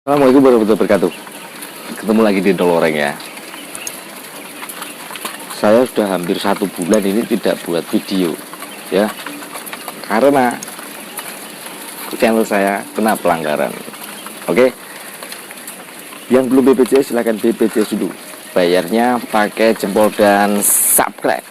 Assalamualaikum warahmatullahi wabarakatuh. Ketemu lagi di Doloreng ya. Saya sudah hampir 1 bulan ini tidak buat video ya, karena channel saya kena pelanggaran. Oke, yang belum BPJS silahkan BPJS dulu. Bayarnya pakai jempol dan subscribe.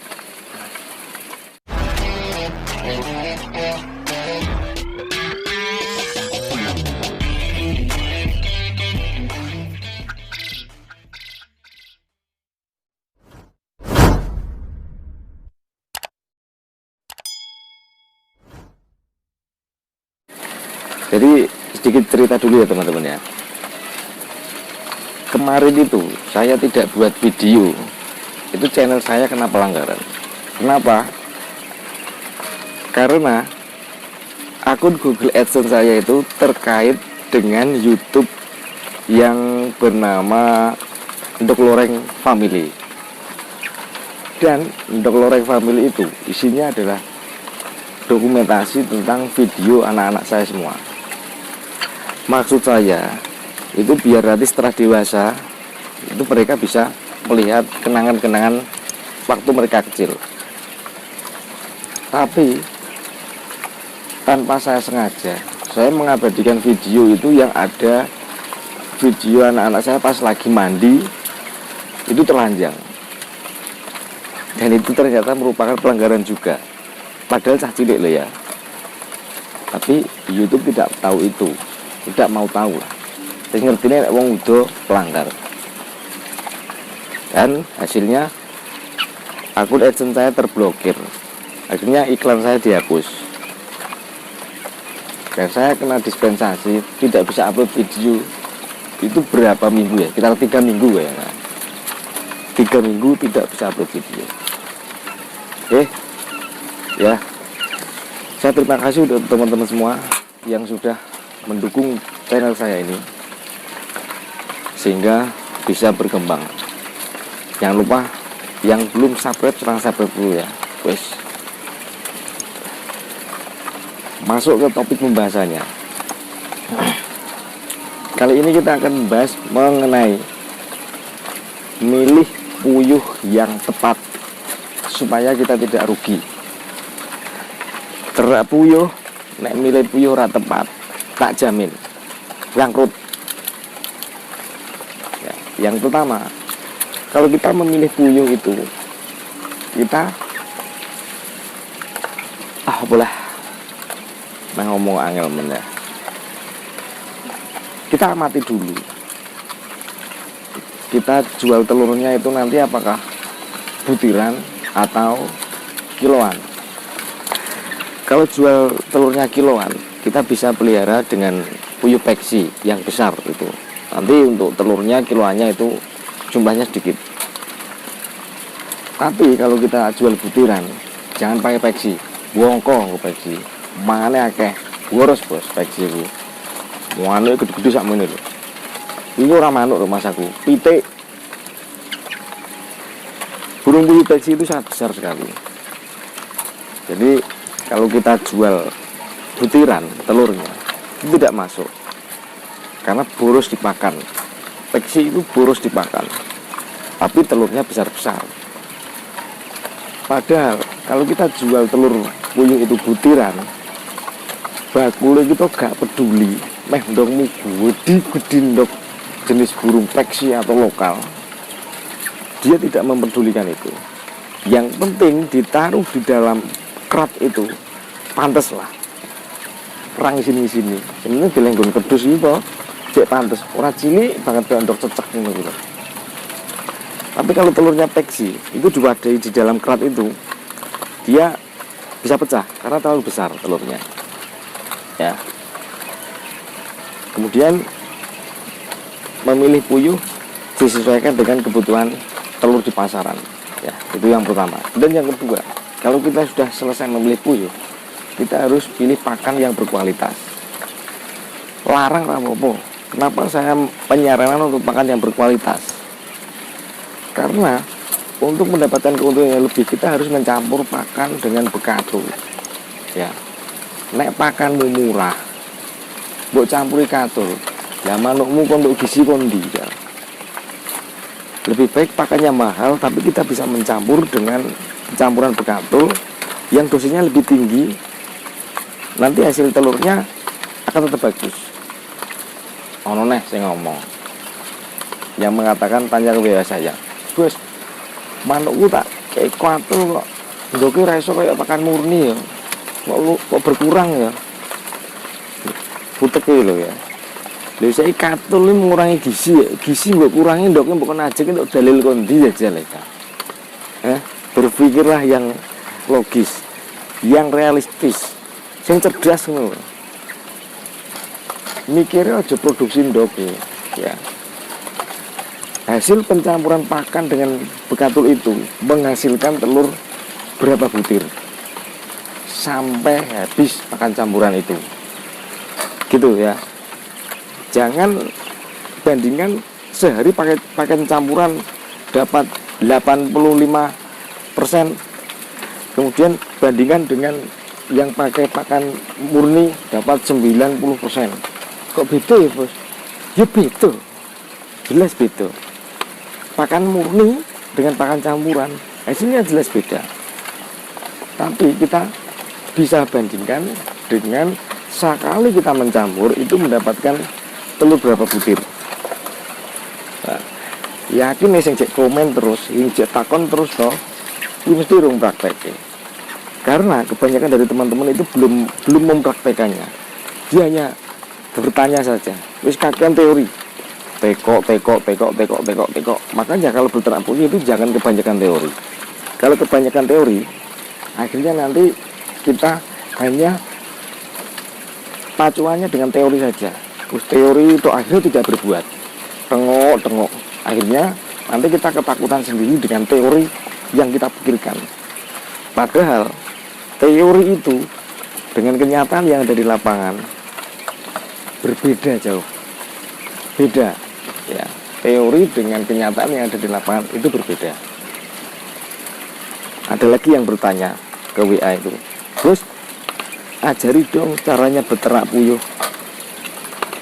Jadi sedikit cerita dulu ya teman-teman ya. Kemarin itu saya tidak buat video, itu channel saya kena pelanggaran. Kenapa? Karena akun Google AdSense saya itu terkait dengan YouTube yang bernama Endok Loreng Family. Dan Endok Loreng Family itu isinya adalah dokumentasi tentang video anak-anak saya semua. Maksud saya itu biar nanti setelah dewasa itu mereka bisa melihat kenangan-kenangan waktu mereka kecil. Tapi tanpa saya sengaja, saya mengabadikan video itu yang ada video anak-anak saya pas lagi mandi, itu telanjang. Dan itu ternyata merupakan pelanggaran juga. Padahal cah cilik loh ya. Tapi YouTube tidak tahu itu, tidak mau tahu lah. Saya ngerti nih wong udah pelanggar. Dan hasilnya akun AdSense saya terblokir. Akhirnya iklan saya dihapus. Dan saya kena dispensasi, tidak bisa upload video. Itu berapa minggu ya? Sekitar 3 minggu ya. 3 minggu tidak bisa upload video. Oke. Ya. Saya terima kasih untuk teman-teman semua yang sudah mendukung channel saya ini sehingga bisa berkembang. Jangan lupa yang belum subscribe sekarang subscribe dulu ya. Wes. Masuk ke topik pembahasannya. Kali ini kita akan membahas mengenai milih puyuh yang tepat supaya kita tidak rugi. Terak puyuh, nek milih puyuh ora tepat, tak jamin bangkrut. Ya, yang pertama, kalau kita memilih puyuh itu, kita boleh ngomong angel men ya. Kita amati dulu. Kita jual telurnya itu nanti apakah butiran atau kiloan. Kalau jual telurnya kiloan, kita bisa pelihara dengan puyuh peksi yang besar itu. Nanti untuk telurnya kiloannya itu jumlahnya sedikit. Tapi kalau kita jual butiran, jangan pakai peksi. Wongko peksi. Mangane akeh. Boros bos peksi itu. Muane gede-gede sak meneh lho. Iku ora manuk lho Mas aku. Pitik. Burung puyuh peksi itu sangat besar sekali. Jadi kalau kita jual butiran telurnya itu tidak masuk karena boros dipakan. Peksi itu boros dipakan, tapi telurnya besar-besar. Padahal kalau kita jual telur puyuh itu butiran, bakule kita gak peduli meh ndongmu gede ndok jenis burung peksi atau lokal, dia tidak mempedulikan itu. Yang penting ditaruh di dalam kerat itu pantes lah, perang sini sebenarnya dilenggun kedus itu cek pantes, ora cilik banget kayak ndok cecek gitu. Tapi kalau telurnya peksi itu diwadahi di dalam kerat itu, dia bisa pecah karena terlalu besar telurnya ya. Kemudian memilih puyuh disesuaikan dengan kebutuhan telur di pasaran ya, itu yang pertama. Dan yang kedua, kalau kita sudah selesai memilih puyuh, kita harus pilih pakan yang berkualitas. Larang apa-apa. Kenapa saya penyaranan untuk pakan yang berkualitas? Karena untuk mendapatkan keuntungan yang lebih, kita harus mencampur pakan dengan bekado. Ya. Nek pakanmu murah, mbok campuri katul, Ya manukmu untuk gizi kondi ya. Lebih baik pakannya mahal tapi kita bisa mencampur dengan campuran bekatul yang dosisnya lebih tinggi. Nanti hasil telurnya akan tetap bagus. Ono neh saya ngomong yang mengatakan, tanya ke WA saya, "Bos, manukku tak kayak kuatul kok. Ndoke ra iso kayak pakan murni ya. Kok berkurang ya?" Putek lho ya. Lha saya katul ini mengurangi gizi ya. Gizi mbok kurangi ndoknya mbok kena ajek untuk dalil kondi aja leka. Berpikirlah yang logis, yang realistis, yang cerdas ngono. Mikirnya aja produksi ndok ya. Hasil pencampuran pakan dengan bekatul itu menghasilkan telur berapa butir sampai habis pakan campuran itu. Gitu ya. Jangan bandingkan sehari pakai campuran dapat 85%, kemudian bandingkan dengan yang pakai pakan murni dapat 90%. Kok beda ya bos? Ya beda, jelas beda. Pakan murni dengan pakan campuran hasilnya jelas beda. Tapi kita bisa bandingkan dengan sekali kita mencampur itu mendapatkan telur berapa butir. Nah, yakin nih sing cek komen terus, yang cek takon terus toh, ini mesti rung praktek. Karena kebanyakan dari teman-teman itu belum mempraktekannya. Dia hanya bertanya saja. Wis kakean teori. Tekok. Makanya kalau berternak puyuh itu jangan kebanyakan teori. Kalau kebanyakan teori, akhirnya nanti kita hanya pacuannya dengan teori saja. Terus teori itu akhirnya tidak berbuat. Tengok. Akhirnya nanti kita ketakutan sendiri dengan teori yang kita pikirkan. Padahal teori itu dengan kenyataan yang ada di lapangan berbeda jauh. Beda ya. Teori dengan kenyataan yang ada di lapangan itu berbeda. Ada lagi yang bertanya ke WA itu, "Bos, ajari dong caranya beternak puyuh."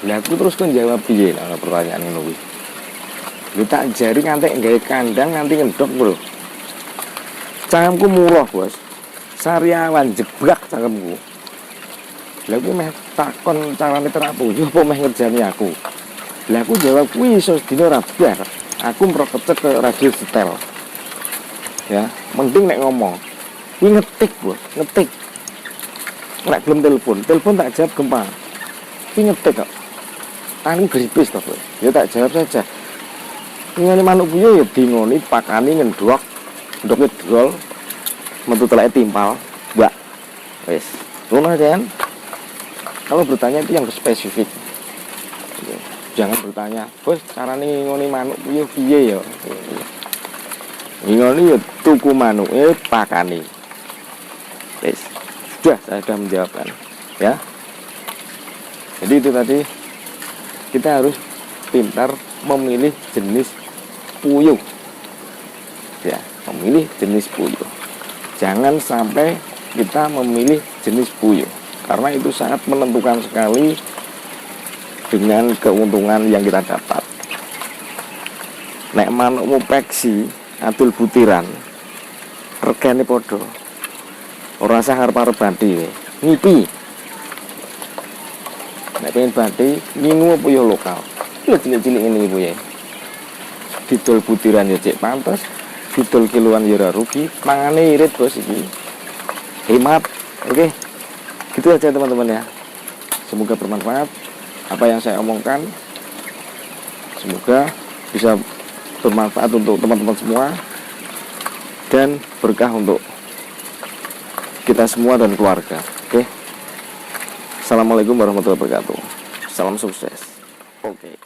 Lah aku terus kan jawab piye lah pertanyaan ngono kuwi. Lu tak jari ngantek gawe kandang nganti ngendok, Bro. Cangkemku murah, Bos. Sariawan jeblak cangkemku. Lah kuwi meh takon carane ternak puyuh apa meh ngerjani aku. Lah aku jawab kuwi iso dina ora bar. Aku mrokecek ke radio setel. Ya, mending nek ngomong. Kuwi ngetik, Bos, ngetik. Nek belum telepon tak jawab gampang. Kuwi ngetik kok. Aku gripis toh, Bos. Ya tak jawab saja. Ngene manuk puyuh ya dingoni pakani ngendok, ndoke dol, metu teleke timpal, mbak. Wis, ngono aja kan. Kalau bertanya itu yang spesifik. Jangan bertanya, "Bos, carane ngoni manuk puyuh piye ya?" Ngoni ya tuku manuke pakani. Wis, saya sudah menjawabkan, ya. Jadi itu tadi kita harus pintar memilih jenis puyuh. Ya, memilih jenis puyuh. Jangan sampai kita memilih jenis puyuh karena itu sangat menentukan sekali dengan keuntungan yang kita dapat. Nek manukmu peksi adul butiran regane padha. Ora usah arep-arep banti ngipi. Nek pengen banti nginu puyuh lokal. Lho cilik-cilik ngene iki puyuh. Didol butiran ya cek pantes, didol kiloan ya ora rugi, mangane irit Bos iki. Hemat. Oke. Gitu aja teman-teman ya. Semoga bermanfaat apa yang saya omongkan. Semoga bisa bermanfaat untuk teman-teman semua dan berkah untuk kita semua dan keluarga. Oke. Assalamualaikum warahmatullahi wabarakatuh. Salam sukses. Oke.